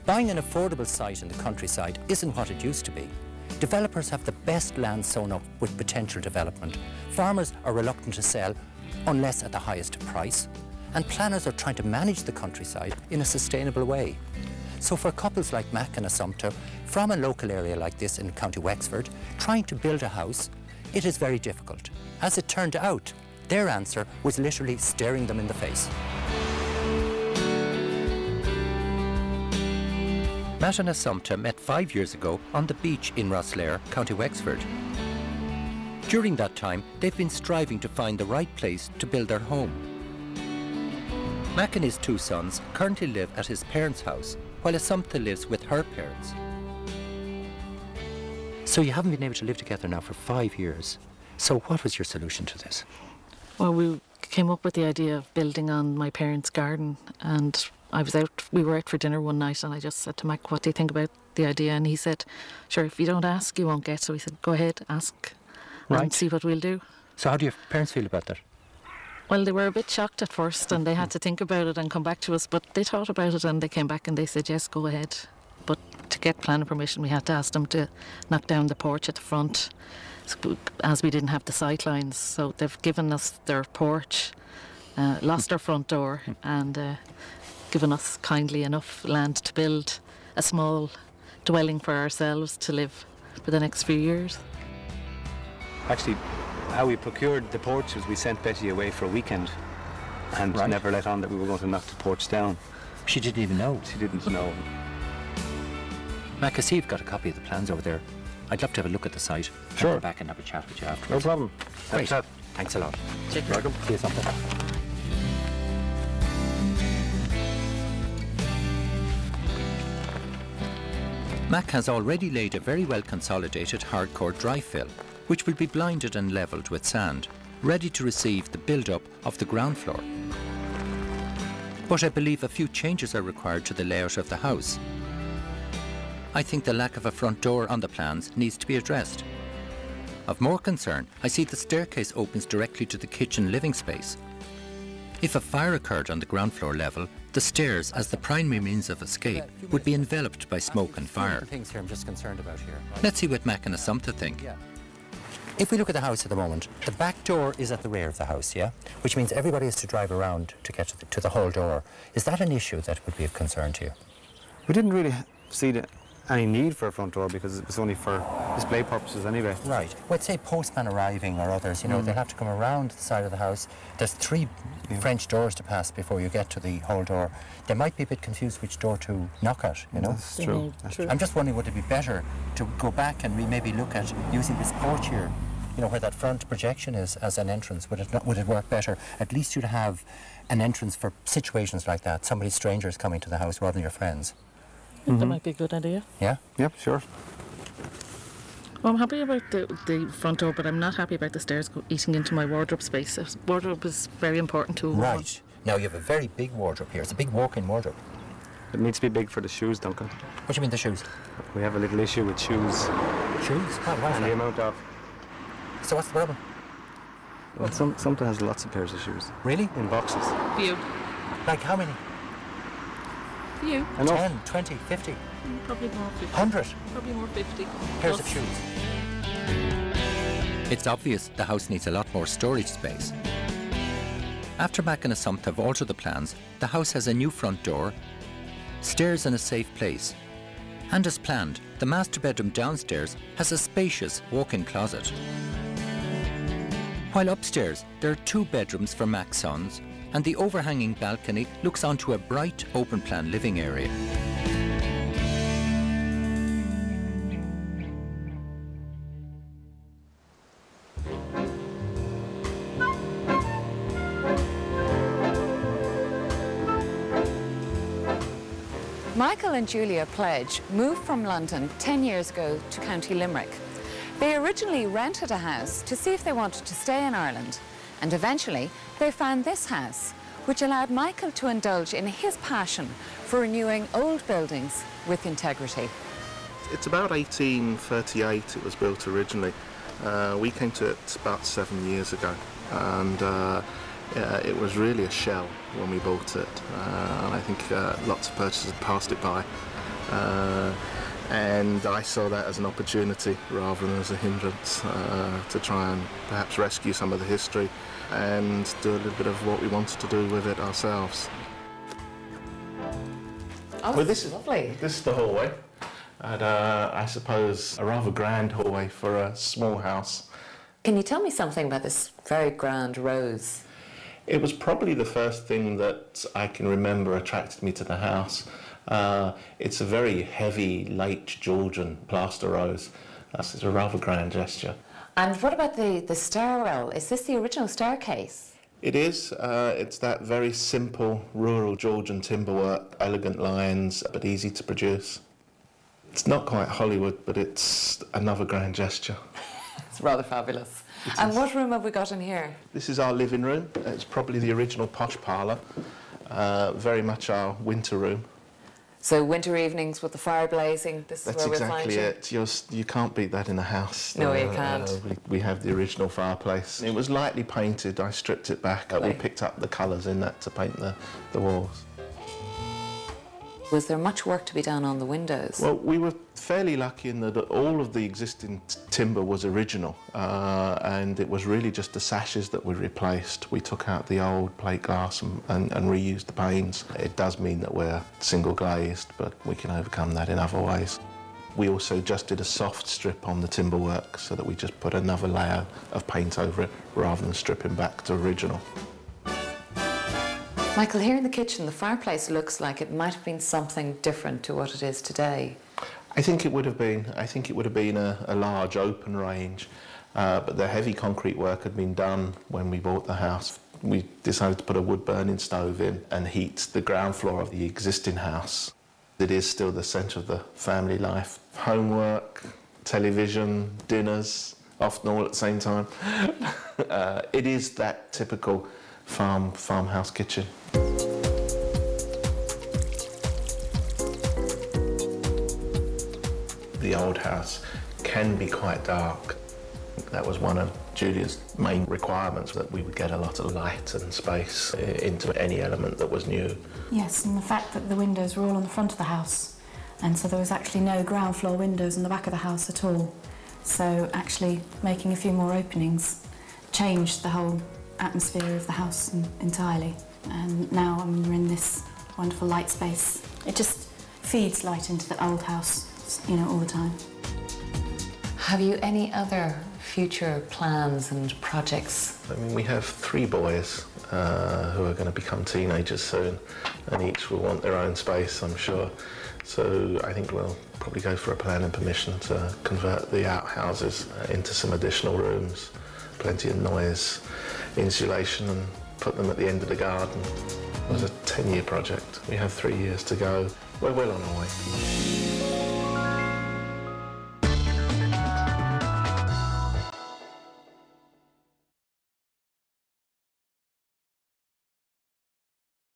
Buying an affordable site in the countryside isn't what it used to be. Developers have the best land sewn up with potential development. Farmers are reluctant to sell unless at the highest price. And planners are trying to manage the countryside in a sustainable way. So for couples like Mac and Assumpta, from a local area like this in County Wexford, trying to build a house, it is very difficult. As it turned out, their answer was literally staring them in the face. Matt and Assumpta met 5 years ago on the beach in Rosslare, County Wexford. During that time, they've been striving to find the right place to build their home. Mac and his 2 sons currently live at his parents' house, while Assumpta lives with her parents. So you haven't been able to live together now for 5 years. So what was your solution to this? Well, we came up with the idea of building on my parents' garden, and we were out for dinner one night, and I just said to Mac, what do you think about the idea? And he said, sure, if you don't ask, you won't get. So he said, go ahead, ask, and see what we'll do. So how do your parents feel about that? Well, they were a bit shocked at first, and they had to think about it and come back to us, but they thought about it and they came back and they said, yes, go ahead. But to get planning permission, we had to ask them to knock down the porch at the front, as we didn't have the sight lines. So they've given us their porch, lost our front door, and given us kindly enough land to build a small dwelling for ourselves to live for the next few years. Actually, how we procured the porch was we sent Betty away for a weekend and never let on that we were going to knock the porch down. She didn't even know? She didn't know. Mac, I see you've got a copy of the plans over there. I'd love to have a look at the site. Sure. Come back and have a chat with you afterwards. No problem. Great. Thanks a lot. Check. Welcome. See you sometime. Mac has already laid a very well consolidated hardcore dry fill, which will be blinded and levelled with sand, ready to receive the build-up of the ground floor. But I believe a few changes are required to the layout of the house. I think the lack of a front door on the plans needs to be addressed. Of more concern, I see the staircase opens directly to the kitchen living space. If a fire occurred on the ground floor level, the stairs, as the primary means of escape, would be enveloped by smoke and fire. Things here I'm just concerned about here. Let's see what Mac and Assumpta think. Yeah. If we look at the house at the moment, the back door is at the rear of the house, yeah? Which means everybody has to drive around to get to the whole door. Is that an issue that would be of concern to you? We didn't really see any need for a front door because it was only for display purposes anyway. Right. Well, say postman arriving or others, you know, they'll have to come around the side of the house. There's 3 French doors to pass before you get to the whole door. They might be a bit confused which door to knock at, you know? That's true. I'm just wondering, would it be better to go back and maybe look at using this porch here, you know, where that front projection is as an entrance? Would it work better? At least you'd have an entrance for situations like that, somebody strangers coming to the house rather than your friends. I think that might be a good idea. Yeah? Yep, sure. Well, I'm happy about the front door, but I'm not happy about the stairs eating into my wardrobe space. Wardrobe is very important to a woman. Right. Now, you have a very big wardrobe here. It's a big walk-in wardrobe. It needs to be big for the shoes, Duncan. What do you mean, the shoes? We have a little issue with shoes. Shoes? Why is And the that? amount of... So what's the problem? Well, something has lots of pairs of shoes. Really? In boxes. Few. Like how many? Few. Enough. 10, 20, 50, Probably more 50. 100 Probably more 50. pairs of shoes. It's obvious the house needs a lot more storage space. After Mac and Assumpta have altered the plans, the house has a new front door, stairs in a safe place, and as planned, the master bedroom downstairs has a spacious walk-in closet. While upstairs, there are 2 bedrooms for Mac's sons, and the overhanging balcony looks onto a bright, open-plan living area. Michael and Julia Pledge moved from London 10 years ago to County Limerick. They originally rented a house to see if they wanted to stay in Ireland, and eventually they found this house, which allowed Michael to indulge in his passion for renewing old buildings with integrity. It's about 1838 it was built originally. We came to it about 7 years ago, and it was really a shell when we bought it, and I think lots of purchasers passed it by. and I saw that as an opportunity rather than as a hindrance to try and perhaps rescue some of the history and do a little bit of what we wanted to do with it ourselves. Oh, well, this is lovely. This is the hallway, and I suppose a rather grand hallway for a small house. Can you tell me something about this very grand rose? It was probably the first thing that I can remember attracted me to the house. It's a very heavy, late Georgian plaster rose. It's a rather grand gesture. And what about the stairwell? Is this the original staircase? It is. It's that very simple, rural Georgian timberwork, elegant lines, but easy to produce. It's not quite Hollywood, but it's another grand gesture. It's rather fabulous. And what room have we got in here? This is our living room. It's probably the original posh parlour. Very much our winter room. So winter evenings with the fire blazing, this is where we'll find you? That's exactly it. You can't beat that in a house. No, you can't. We have the original fireplace. It was lightly painted. I stripped it back. We picked up the colours in that to paint the walls. Was there much work to be done on the windows? Well, we were fairly lucky in that all of the existing timber was original, and it was really just the sashes that we replaced. We took out the old plate glass and reused the panes. It does mean that we're single glazed, but we can overcome that in other ways. We also just did a soft strip on the timber work so that we just put another layer of paint over it rather than stripping back to original. Michael, here in the kitchen, the fireplace looks like it might have been something different to what it is today. I think it would have been. I think it would have been a large open range, but the heavy concrete work had been done when we bought the house. We decided to put a wood-burning stove in and heat the ground floor of the existing house. It is still the centre of the family life. Homework, television, dinners, often all at the same time. It is that typical farmhouse kitchen. The old house can be quite dark. That was one of Julia's main requirements, that we would get a lot of light and space into any element that was new. Yes, and the fact that the windows were all on the front of the house, and so there was actually no ground floor windows in the back of the house at all. So actually making a few more openings changed the whole atmosphere of the house entirely. And now we're in this wonderful light space. It just feeds light into the old house, you know, all the time. Have you any other future plans and projects? I mean, we have 3 boys who are going to become teenagers soon, and each will want their own space, I'm sure. So I think we'll probably go for a planning permission to convert the outhouses into some additional rooms, plenty of noise, insulation, and put them at the end of the garden. It was a 10-year project. We have 3 years to go. We're well on our way.